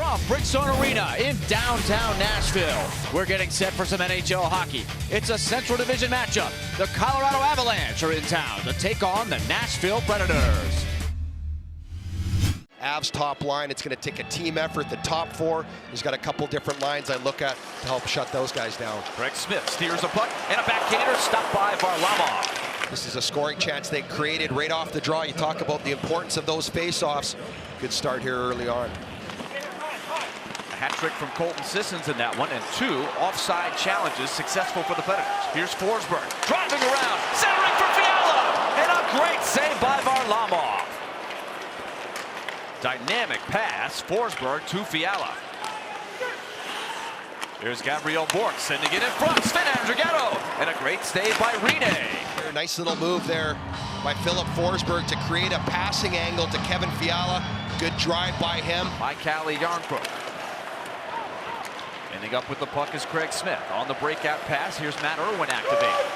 From Bridgestone Arena in downtown Nashville, we're getting set for some NHL hockey. It's a Central Division matchup. The Colorado Avalanche are in town to take on the Nashville Predators. Avs top line, it's going to take a team effort. The top four, he's got a couple different lines I look at to help shut those guys down. Craig Smith steers a puck, and a backhander stopped by Varlamov. This is a scoring chance they created right off the draw. You talk about the importance of those face-offs. Good start here early on. A hat trick from Colton Sissons in that one, and 2 offside challenges successful for the Predators. Here's Forsberg driving around, centering for Fiala, and a great save by Varlamov. Dynamic pass, Forsberg to Fiala. Here's Gabriel Bourque sending it in front. Sven Andrighetto, and a great save by Rinne. Nice little move there by Filip Forsberg to create a passing angle to Kevin Fiala. Good drive by him. By Calle Jarnkrok. Ending up with the puck is Craig Smith. On the breakout pass, here's Matt Irwin activated.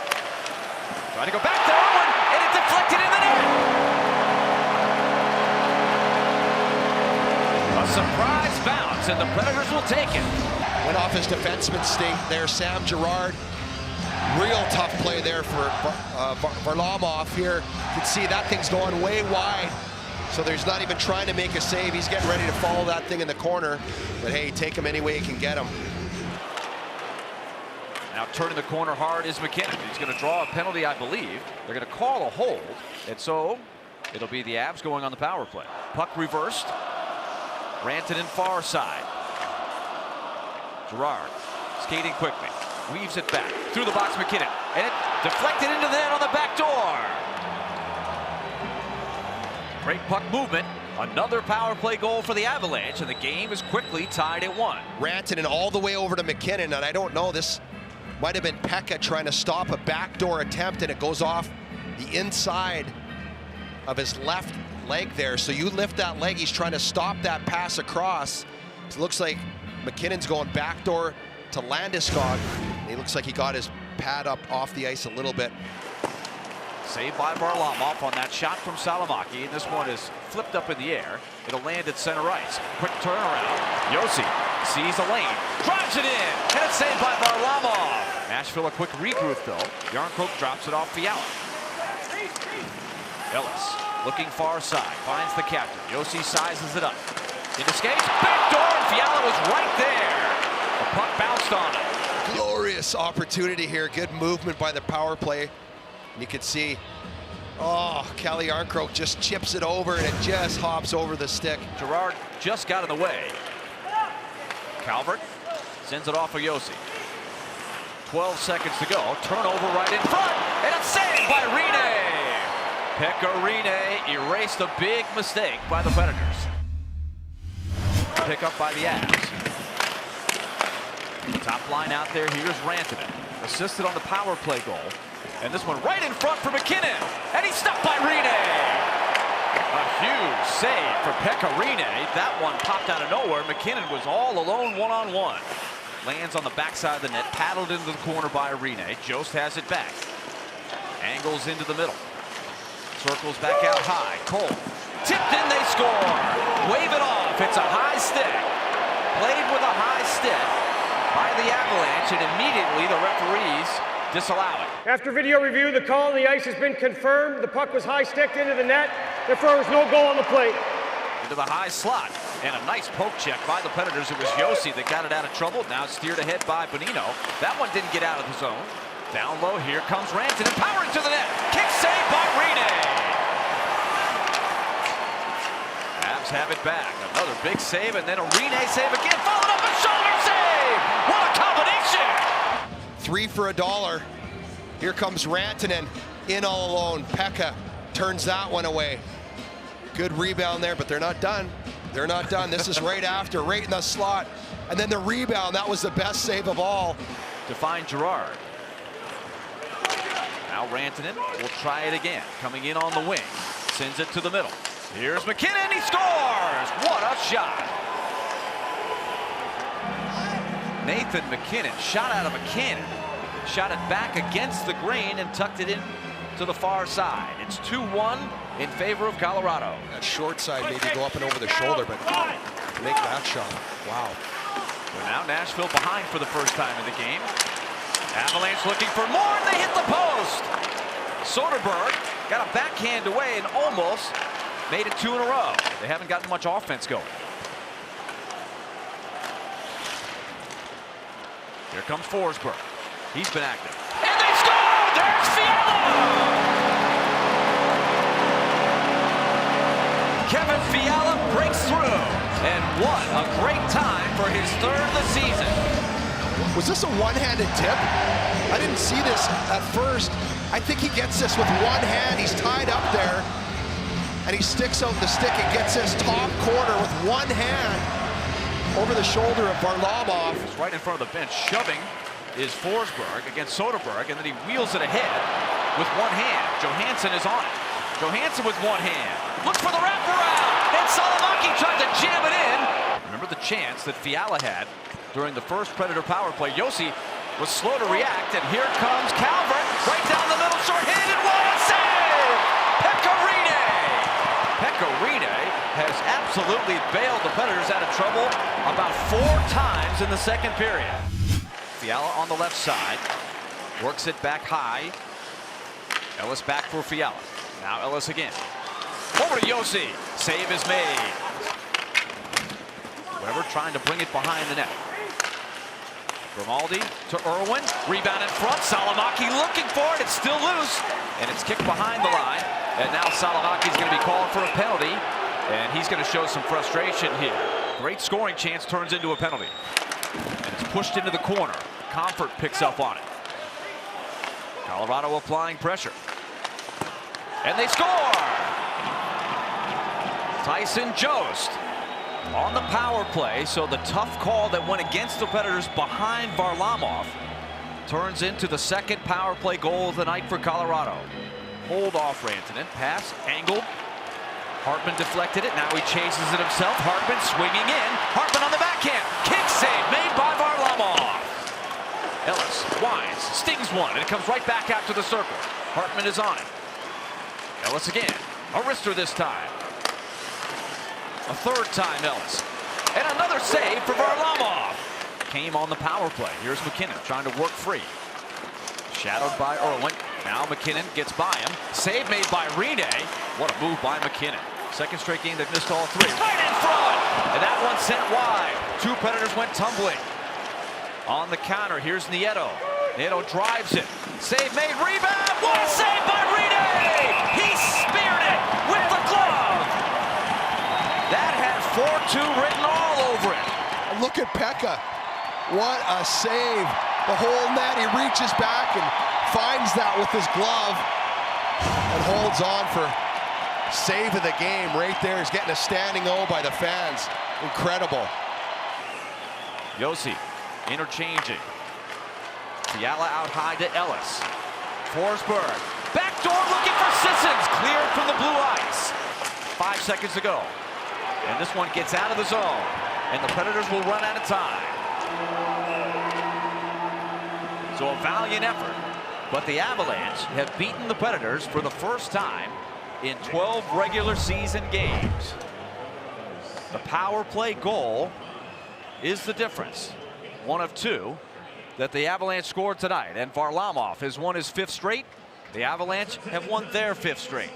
Trying to go back to Irwin, and it deflected in the net. A surprise bounce, and the Predators will take it. Went off his defenseman stink there, Sam Girard. Real tough play there for Varlamov here. You can see that thing's going way wide. So there's not even trying to make a save. He's getting ready to follow that thing in the corner. But hey, take him any way you can get him. Now turning the corner hard is MacKinnon. He's going to draw a penalty, I believe. They're going to call a hold. And so it'll be the Avs going on the power play. Puck reversed. Rantanen far side. Girard skating quickly. Weaves it back. Through the box, MacKinnon. And it deflected into the net on the back door. Great puck movement. Another power play goal for the Avalanche, and the game is quickly tied at 1. Rantanen all the way over to MacKinnon, and I don't know, this might have been Pekka trying to stop a backdoor attempt, and it goes off the inside of his left leg there. So you lift that leg, he's trying to stop that pass across. It looks like MacKinnon's going backdoor to Landeskog. He looks like he got his pad up off the ice a little bit. Saved by Varlamov on that shot from Salomaki, and this one is flipped up in the air. It'll land at center ice. Quick turnaround. Josi sees a lane, drives it in, and it's saved by Varlamov. Nashville a quick regroup though. Jarnkrok drops it off Fiala. Ellis looking far side, finds the captain. Josi sizes it up. Into skates, backdoor, and Fiala was right there. The puck bounced on it. Glorious opportunity here. Good movement by the power play. You can see, Calle Jarnkrok just chips it over, and it just hops over the stick. Girard just got in the way. Calvert sends it off for Josi. 12 seconds to go. Turnover right in front, and it's saved by Rinne. Pekka Rinne erased a big mistake by the Predators. Pick up by the Avs. Top line out there. Here's Rantanen, assisted on the power play goal. And this one right in front for MacKinnon. And he's stopped by Rinne. A huge save for Pekka Rinne. That one popped out of nowhere. MacKinnon was all alone one-on-one. Lands on the backside of the net, paddled into the corner by Rinne. Jost has it back. Angles into the middle. Circles back out high. Cole. Tipped in, they score. Wave it off. It's a high stick. Played with a high stick by the Avalanche, and immediately the referees disallow it. After video review, the call on the ice has been confirmed. The puck was high-sticked into the net. Therefore, there was no goal on the plate. Into the high slot, and a nice poke check by the Predators. It was Josi that got it out of trouble. Now steered ahead by Bonino. That one didn't get out of the zone. Down low, here comes Rantanen, powering to the net. Kick save by Rinne. Avs have it back. Another big save, and then a Rinne save again, followed up a shoulder save. What a combination! 3 for $1. Here comes Rantanen in all alone. Pekka turns that one away. Good rebound there, but they're not done. They're not done. This is right after, right in the slot. And then the rebound, that was the best save of all. To find Girard. Now Rantanen will try it again. Coming in on the wing. Sends it to the middle. Here's MacKinnon, he scores! What a shot! Nathan MacKinnon shot out of a cannon. Shot it back against the grain and tucked it in to the far side. It's 2-1 in favor of Colorado. That short side maybe go up and over the shoulder, but make that shot. Wow. So now Nashville behind for the first time in the game. Avalanche looking for more, and they hit the post. Soderberg got a backhand away and almost made it 2 in a row. They haven't gotten much offense going. Here comes Forsberg. He's been active. And they score! There's Fiala! Kevin Fiala breaks through. And what a great time for his 3rd of the season. Was this a one-handed tip? I didn't see this at first. I think he gets this with one hand. He's tied up there. And he sticks out the stick and gets this top corner with one hand over the shoulder of Varlamov. He's right in front of the bench. Shoving is Forsberg against Soderberg, and then he wheels it ahead with one hand. Johansson is on it. Johansson with one hand. Looks for the wraparound. And Salomaki tried to jam it in. Remember the chance that Fiala had during the first Predator power play. Josi was slow to react, and here comes Calvert. Right down the middle, short-handed. What a save! Pekka Rinne! Pekka Rinne has absolutely bailed the Predators out of trouble about 4 times in the second period. Fiala on the left side. Works it back high. Ellis back for Fiala. Now Ellis again. Over to Josi. Save is made. Weber trying to bring it behind the net. Grimaldi to Irwin. Rebound in front. Salomaki looking for it. It's still loose. And it's kicked behind the line. And now Salomaki's going to be called for a penalty. And he's going to show some frustration here. Great scoring chance turns into a penalty. And it's pushed into the corner. Comfort picks up on it. Colorado applying pressure. And they score! Tyson Jost on the power play, so the tough call that went against the Predators behind Varlamov turns into the second power play goal of the night for Colorado. Hold off Rantanen, pass angled. Hartman deflected it, now he chases it himself. Hartman swinging in, Hartman on the backhand. Kick save made by Varlamov. Ellis winds, stings one, and it comes right back out to the circle. Hartman is on it. Ellis again, a wrister this time. A 3rd time Ellis. And another save for Varlamov. Came on the power play. Here's McKinnon trying to work free. Shadowed by Irwin. Now McKinnon gets by him. Save made by Rinne. What a move by McKinnon. Second straight game they've missed all 3. Right in front! And that one sent wide. 2 Predators went tumbling. On the counter, here's Nieto. Nieto drives it. Save made, rebound! What a save by Rinne! He speared it with the glove! That had 4-2 written all over it. Look at Pekka. What a save. The whole net, he reaches back and finds that with his glove and holds on for save of the game right there. He's getting a standing O by the fans. Incredible. Josi interchanging. Fiala out high to Ellis. Forsberg. Backdoor looking for Sissons. Cleared from the blue ice. 5 seconds to go. And this one gets out of the zone. And the Predators will run out of time. So a valiant effort. But the Avalanche have beaten the Predators for the first time in 12 regular season games. The power play goal is the difference. 1 of 2 that the Avalanche scored tonight. And Varlamov has won his 5th straight. The Avalanche have won their 5th straight.